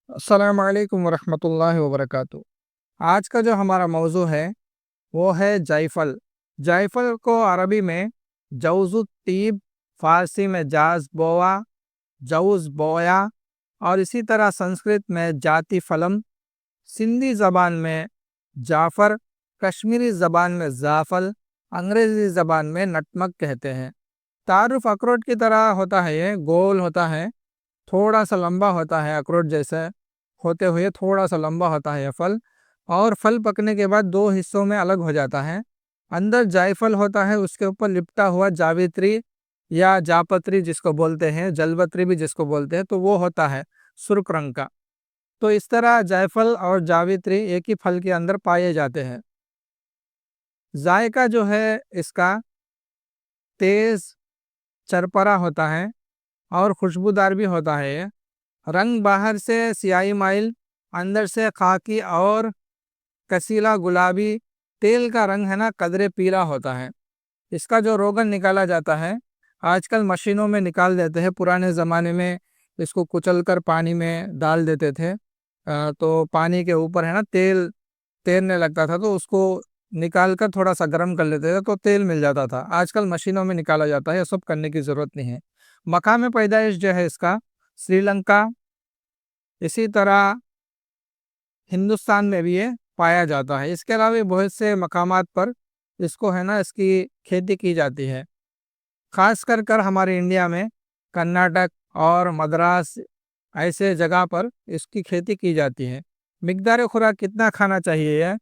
السلام علیکم ورحمۃ اللہ وبرکاتہ۔ آج کا جو ہمارا موضوع ہے وہ ہے جائفل۔ جائفل کو عربی میں جوز الطیب، فارسی میں جاز بوا، جوز بویا، اور اسی طرح سنسکرت میں جاتی فلم، سندھی زبان میں جعفر، کشمیری زبان میں زعفل، انگریزی زبان میں نٹمک کہتے ہیں۔ تعارف اخروٹ کی طرح ہوتا ہے، یہ گول ہوتا ہے، تھوڑا سا لمبا ہوتا ہے، اخروٹ جیسے ہوتے ہوئے تھوڑا سا لمبا ہوتا ہے یہ پھل، اور پھل پکنے کے بعد دو حصوں میں الگ ہو جاتا ہے۔ اندر جائفل ہوتا ہے، اس کے اوپر لپٹا ہوا جاویتری یا جاپتری جس کو بولتے ہیں، جلبتری بھی جس کو بولتے ہیں، تو وہ ہوتا ہے سرخ رنگ کا۔ تو اس طرح جائفل اور جاویتری ایک ہی پھل کے اندر پائے جاتے ہیں۔ ذائقہ جو ہے اس کا تیز چرپرا ہوتا ہے اور خوشبودار بھی ہوتا ہے۔ رنگ باہر سے سیاہی مائل، اندر سے خاکی اور کسیلا گلابی، تیل کا رنگ ہے نا قدرے پیلا ہوتا ہے۔ اس کا جو روغن نکالا جاتا ہے آج کل مشینوں میں نکال دیتے ہیں، پرانے زمانے میں اس کو کچل کر پانی میں ڈال دیتے تھے، تو پانی کے اوپر ہے نا تیل تیرنے لگتا تھا، تو اس کو نکال کر تھوڑا سا گرم کر لیتے تھے تو تیل مل جاتا تھا۔ آج کل مشینوں میں نکالا جاتا ہے، یہ سب کرنے کی ضرورت نہیں ہے۔ مقام پیدائش جو ہے اس کا سری لنکا، اسی طرح ہندوستان میں بھی یہ پایا جاتا ہے۔ اس کے علاوہ بہت سے مقامات پر اس کو ہے نا اس کی کھیتی کی جاتی ہے، خاص کر ہمارے انڈیا میں کرناٹک اور مدراس ایسے جگہ پر اس کی کھیتی کی جاتی ہے۔ مقدار خوراک کتنا کھانا چاہیے؟ ہے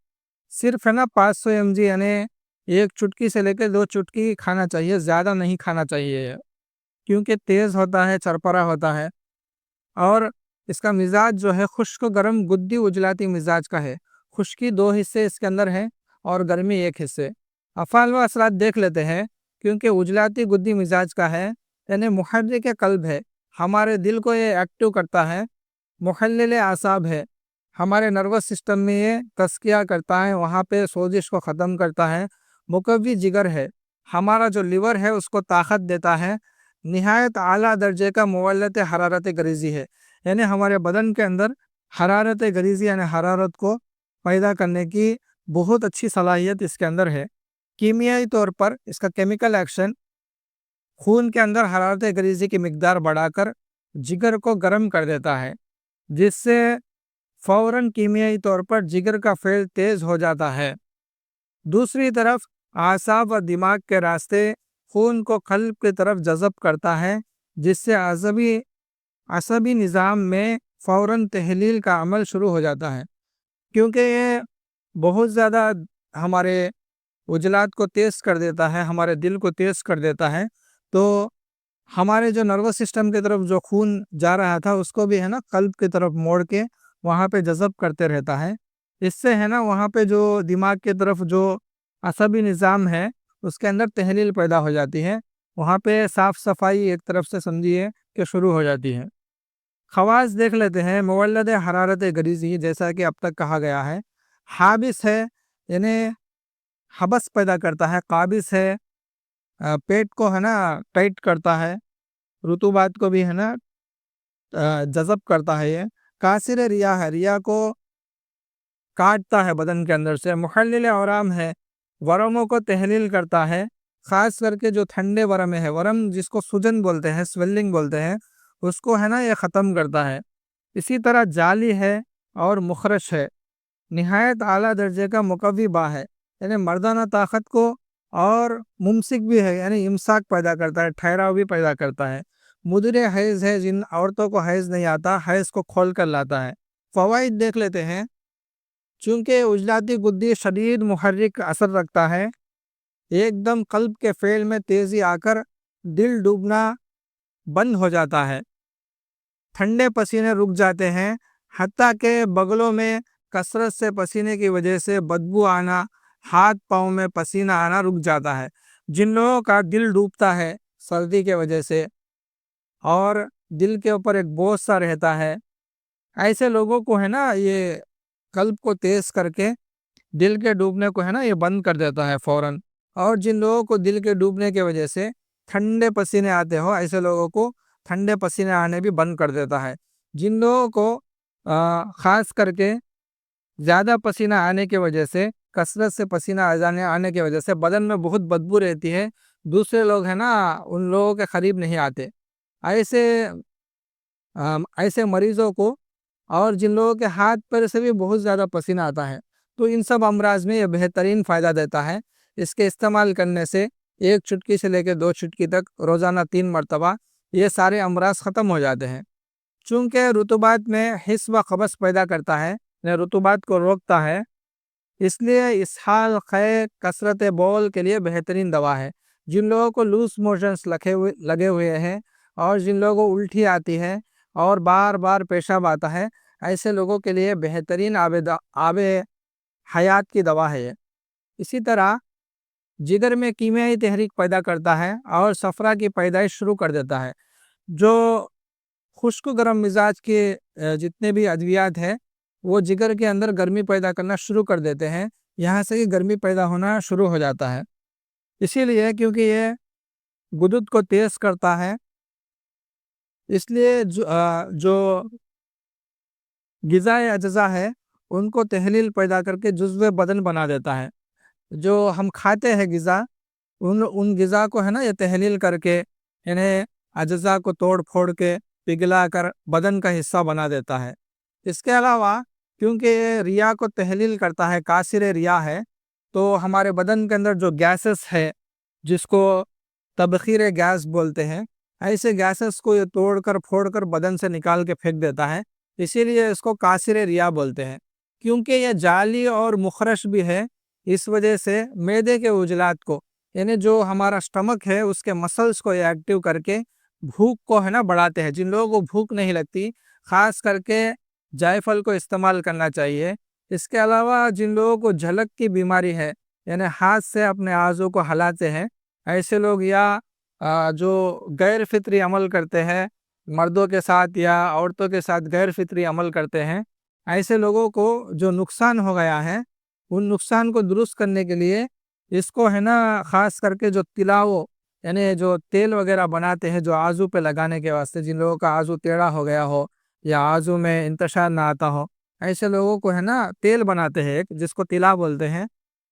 صرف ہے نا 500 mg، یعنی ایک چٹکی سے لے کے 2 چٹکی کھانا چاہیے، زیادہ نہیں کھانا چاہیے، کیونکہ تیز ہوتا ہے، چرپرا ہوتا ہے، اور اس کا مزاج جو ہے خشک گرم گدی اجلاتی مزاج کا ہے۔ خشکی 2 حصے اس کے اندر ہے اور گرمی 1 حصے۔ افعال و اثرات دیکھ لیتے ہیں، کیونکہ اجلاتی گدی مزاج کا ہے، یعنی محرک قلب ہے، ہمارے دل کو یہ ایکٹیو کرتا ہے۔ محلل اعصاب ہے، ہمارے نروس سسٹم میں یہ تزکیہ کرتا ہے، وہاں پہ سوزش کو ختم کرتا ہے۔ مقوی جگر ہے، ہمارا جو لیور ہے اس کو طاقت دیتا ہے۔ نہایت اعلیٰ درجے کا مولد حرارت گریزی ہے، یعنی ہمارے بدن کے اندر حرارت گریزی یعنی حرارت کو پیدا کرنے کی بہت اچھی صلاحیت اس کے اندر ہے۔ کیمیائی طور پر اس کا کیمیکل ایکشن خون کے اندر حرارت گریزی کی مقدار بڑھا کر جگر کو گرم کر دیتا ہے، جس سے فوراً کیمیائی طور پر جگر کا فعل تیز ہو جاتا ہے۔ دوسری طرف اعصاب و دماغ کے راستے خون کو قلب کی طرف جذب کرتا ہے، جس سے عصبی نظام میں فوراً تحلیل کا عمل شروع ہو جاتا ہے، کیونکہ یہ بہت زیادہ ہمارے عضلات کو تیز کر دیتا ہے، ہمارے دل کو تیز کر دیتا ہے، تو ہمارے جو نروس سسٹم کی طرف جو خون جا رہا تھا اس کو بھی ہے نا قلب کی طرف موڑ کے وہاں پہ جذب کرتے رہتا ہے۔ اس سے ہے نا وہاں پہ جو دماغ کی طرف جو عصبی نظام ہے اس کے اندر تحلیل پیدا ہو جاتی ہے، وہاں پہ صاف صفائی ایک طرف سے سمجھیے کہ شروع ہو جاتی ہے۔ خواص دیکھ لیتے ہیں۔ مولد حرارت گریزی جیسا کہ اب تک کہا گیا ہے، حابس ہے، یعنی حبس پیدا کرتا ہے، قابض ہے، پیٹ کو ہے نا ٹائٹ کرتا ہے، رطوبات کو بھی ہے نا جذب کرتا ہے۔ یہ کاسر ریا ہے، ریا کو کاٹتا ہے بدن کے اندر سے۔ محلل اورام ہے، ورموں کو تحلیل کرتا ہے، خاص کر کے جو ٹھنڈے ورم ہے، ورم جس کو سجن بولتے ہیں، سویلنگ بولتے ہیں، اس کو ہے نا یہ ختم کرتا ہے۔ اسی طرح جالی ہے اور مخرش ہے، نہایت اعلیٰ درجے کا مقوی با ہے، یعنی مردانہ طاقت کو، اور ممسک بھی ہے، یعنی امساک پیدا کرتا ہے، ٹھہراؤ بھی پیدا کرتا ہے۔ مدر حیض ہے، جن عورتوں کو حیض نہیں آتا حیض کو کھول کر لاتا ہے۔ فوائد دیکھ لیتے ہیں۔ چونکہ عضلاتی گدی شدید محرک اثر رکھتا ہے، ایک دم قلب کے فعل میں تیزی آ کر دل ڈوبنا بند ہو جاتا ہے، ٹھنڈے پسینے رک جاتے ہیں، حتیٰ کہ بغلوں میں کثرت سے پسینے کی وجہ سے بدبو آنا، ہاتھ پاؤں میں پسینہ آنا رک جاتا ہے۔ جن لوگوں کا دل ڈوبتا ہے سردی کے وجہ سے اور دل کے اوپر ایک بوجھ سا رہتا ہے، ایسے لوگوں کو ہے نا یہ قلب کو تیز کر کے دل کے ڈوبنے کو ہے نا یہ بند کر دیتا ہے فوراً۔ اور جن لوگوں کو دل کے ڈوبنے کی وجہ سے ٹھنڈے پسینے آتے ہو، ایسے لوگوں کو ٹھنڈے پسینے آنے بھی بند کر دیتا ہے۔ جن لوگوں کو خاص کر کے زیادہ پسینہ آنے کی وجہ سے، کثرت سے پسینہ آنے کی وجہ سے بدن میں بہت بدبو رہتی ہے، دوسرے لوگ ہیں نا ان لوگوں کے قریب نہیں آتے۔ ایسے ایسے مریضوں کو، اور جن لوگوں کے ہاتھ پیر سے بھی بہت زیادہ پسینہ آتا ہے، تو ان سب امراض میں یہ بہترین فائدہ دیتا ہے۔ اس کے استعمال کرنے سے ایک چٹکی سے لے کے 2 چٹکی تک روزانہ 3 مرتبہ یہ سارے امراض ختم ہو جاتے ہیں۔ چونکہ رطوبات میں حس و قبض پیدا کرتا ہے، یعنی رطوبات کو روکتا ہے، اس لیے اسہال، قے، کثرت بول کے لیے بہترین دوا ہے۔ جن لوگوں کو لوز موشنز لگے ہوئے ہیں، اور جن لوگوں کو الٹی آتی ہے اور بار بار پیشاب آتا ہے، ایسے لوگوں کے لیے بہترین آب حیات کی دوا ہے یہ۔ اسی طرح جگر میں کیمیائی تحریک پیدا کرتا ہے اور صفرا کی پیدائش شروع کر دیتا ہے۔ جو خشک گرم مزاج کے جتنے بھی ادویات ہیں، وہ جگر کے اندر گرمی پیدا کرنا شروع کر دیتے ہیں، یہاں سے ہی گرمی پیدا ہونا شروع ہو جاتا ہے۔ اسی لیے کیونکہ یہ غدود کو تیز کرتا ہے، اس لیے جو غذائی اجزاء ہے ان کو تحلیل پیدا کر کے جزو بدن بنا دیتا ہے۔ جو ہم کھاتے ہیں غذا، ان غذا کو ہے نا یہ تحلیل کر کے انہیں اجزاء کو توڑ پھوڑ کے پگھلا کر بدن کا حصہ بنا دیتا ہے۔ اس کے علاوہ کیونکہ یہ ریا کو تحلیل کرتا ہے، کاثر ریا ہے، تو ہمارے بدن کے اندر جو گیسز ہے، جس کو تبخیر گیس بولتے ہیں، ایسے گیسز کو یہ توڑ کر پھوڑ کر بدن سے نکال کے پھینک دیتا ہے، اسی لیے اس کو کاثر ریا بولتے ہیں۔ کیونکہ یہ جعلی اور مخرش بھی ہے، اس وجہ سے معدے کے عضلات کو، یعنی جو ہمارا سٹمک ہے اس کے مسلز کو یہ ایکٹیو کر کے بھوک کو ہے نا بڑھاتے ہیں۔ جن لوگوں کو بھوک نہیں لگتی، خاص کر کے جائفل کو استعمال کرنا چاہیے۔ اس کے علاوہ جن لوگوں کو جھلک کی بیماری ہے، یعنی ہاتھ سے اپنے اعضوں کو ہلاتے ہیں، ایسے لوگ، یا جو غیر فطری عمل کرتے ہیں، مردوں کے ساتھ یا عورتوں کے ساتھ غیر فطری عمل کرتے ہیں، ایسے لوگوں کو جو نقصان ہو گیا ہے، ان نقصان کو درست کرنے کے لیے اس کو ہے نا خاص کر کے جو تلاو، یعنی جو تیل وغیرہ بناتے ہیں جو آزو پہ لگانے کے واسطے، جن لوگوں کا آزو ٹیڑھا ہو گیا ہو یا آزو میں انتشار نہ آتا ہو، ایسے لوگوں کو ہے نا تیل بناتے ہیں ایک، جس کو تلا بولتے ہیں،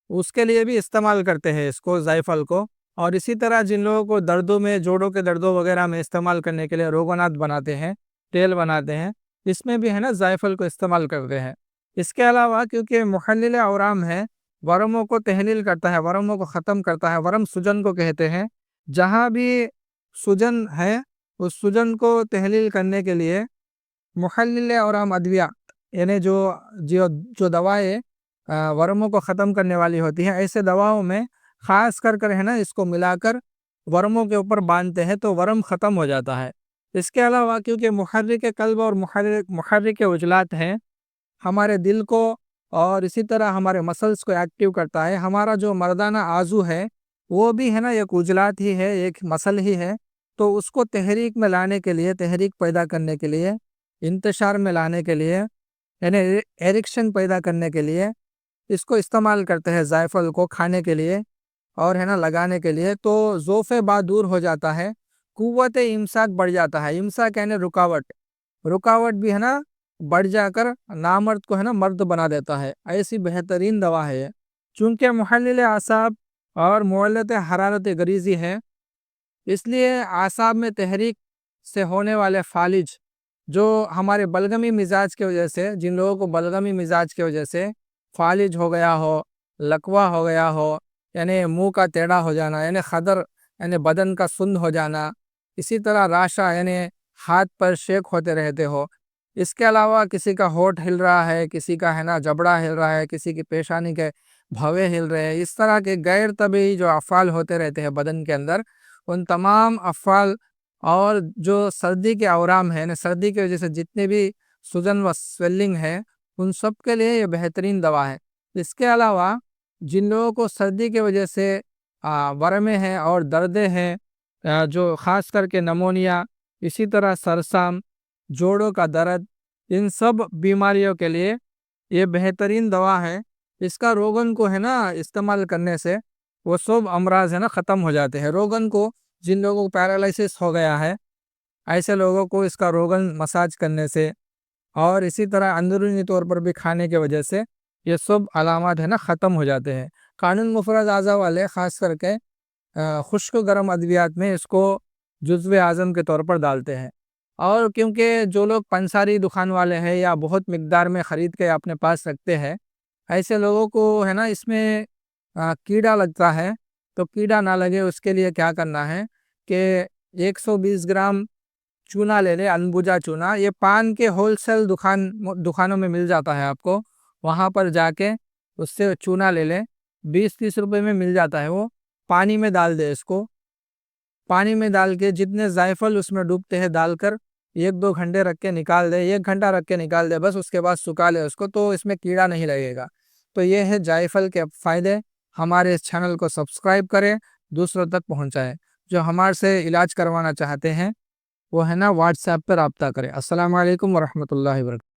اس کے لیے بھی استعمال کرتے ہیں اس کو، جائفل کو۔ اور اسی طرح جن لوگوں کو دردوں میں، جوڑوں کے دردوں وغیرہ میں استعمال کرنے کے لیے روگنات بناتے ہیں، تیل بناتے ہیں، اس میں بھی ہے نا جائفل کو استعمال کرتے ہیں۔ اس کے علاوہ کیونکہ محلل اورام ہے، ورموں کو تحلیل کرتا ہے، ورموں کو ختم کرتا ہے، ورم سجن کو کہتے ہیں۔ جہاں بھی سجن ہے، اس سجن کو تحلیل کرنے کے لیے محلل اورام ادویات، یعنی جو دوائیں ورموں کو ختم کرنے والی ہوتی ہیں، ایسے دواؤں میں خاص کر ہے نا اس کو ملا کر ورموں کے اوپر باندھتے ہیں تو ورم ختم ہو جاتا ہے۔ اس کے علاوہ کیونکہ محرک قلب اور محرک عضلات ہیں، ہمارے دل کو اور اسی طرح ہمارے مسلز کو ایکٹیو کرتا ہے۔ ہمارا جو مردانہ آزو ہے وہ بھی ہے نا ایک عضلات ہی ہے، ایک مسل ہی ہے، تو اس کو تحریک میں لانے کے لیے، تحریک پیدا کرنے کے لیے، انتشار میں لانے کے لیے، یعنی ایرکشن پیدا کرنے کے لیے اس کو استعمال کرتے ہیں، جائفل کو کھانے کے لیے اور ہے نا لگانے کے لیے، تو ضعف بعد دور ہو جاتا ہے، قوت امساک بڑھ جاتا ہے۔ امساک یعنی رکاوٹ بھی ہے نا بڑھ جا کر نامرد کو ہے نا مرد بنا دیتا ہے۔ ایسی بہترین دوا ہے یہ۔ چونکہ محلل اعصاب اور مولد حرارت غریزی ہے، اس لیے اعصاب میں تحریک سے ہونے والے فالج، جو ہمارے بلغمی مزاج کی وجہ سے، جن لوگوں کو بلغمی مزاج کی وجہ سے فالج ہو گیا ہو، لکوا ہو گیا ہو، یعنی منہ کا ٹیڑھا ہو جانا، یعنی خدر، یعنی بدن کا سند ہو جانا، اسی طرح راشا، یعنی ہاتھ پر شیک ہوتے رہتے ہو، اس کے علاوہ کسی کا ہونٹ ہل رہا ہے، کسی کا ہے نا جبڑا ہل رہا ہے، کسی کی پیشانی کے بھوے ہل رہے ہیں، اس طرح کے غیر طبیعی جو افعال ہوتے رہتے ہیں بدن کے اندر، ان تمام افعال، اور جو سردی کے اورام ہیں، یعنی سردی کی وجہ سے جتنے بھی سوجن و سویلنگ ہے، ان سب کے لیے یہ بہترین دوا ہے۔ اس کے علاوہ جن لوگوں کو سردی کی وجہ سے ورمیں ہیں اور دردیں ہیں، جو خاص کر کے نمونیا، اسی طرح سرسام، جوڑوں کا درد، ان سب بیماریوں کے لیے یہ بہترین دوا ہے۔ اس کا روغن کو ہے نا استعمال کرنے سے وہ سب امراض ہے نا ختم ہو جاتے ہیں۔ روغن کو، جن لوگوں کو پیرالائسس ہو گیا ہے، ایسے لوگوں کو اس کا روغن مساج کرنے سے اور اسی طرح اندرونی طور پر بھی کھانے کی وجہ سے یہ سب علامات ہے نا ختم ہو جاتے ہیں۔ قانون مفرد اعضاء والے خاص کر کے خشک گرم ادویات میں اس کو جزو اعظم کے طور پر ڈالتے ہیں، اور کیونکہ جو لوگ پنساری دکان والے ہیں یا بہت مقدار میں خرید کے اپنے پاس رکھتے ہیں، ایسے لوگوں کو ہے نا اس میں کیڑا لگتا ہے، تو کیڑا نہ لگے اس کے لیے کیا کرنا ہے کہ 120 گرام چونا لے لے، انبوجا چونا۔ یہ پان کے ہول سیل دکانوں میں مل جاتا ہے، آپ کو وہاں پر جا کے اس سے چونا لے لے، 20-30 روپے میں مل جاتا ہے۔ وہ پانی میں ڈال دے، اس کو پانی میں ڈال کے جتنے جائفل اس میں ڈوبتے ہیں ڈال کر 1-2 گھنٹے رکھ کے نکال دے، 1 گھنٹہ رکھ کے نکال دے بس، اس کے بعد سکھا لے اس کو، تو اس میں کیڑا نہیں لگے گا۔ تو یہ ہے جائفل کے فائدے۔ ہمارے اس چینل کو سبسکرائب کریں، دوسروں تک پہنچائیں۔ جو ہمارے سے علاج کروانا چاہتے ہیں وہ ہے نا واٹس ایپ پر رابطہ کریں۔ السلام علیکم ورحمۃ اللہ وبرکاتہ۔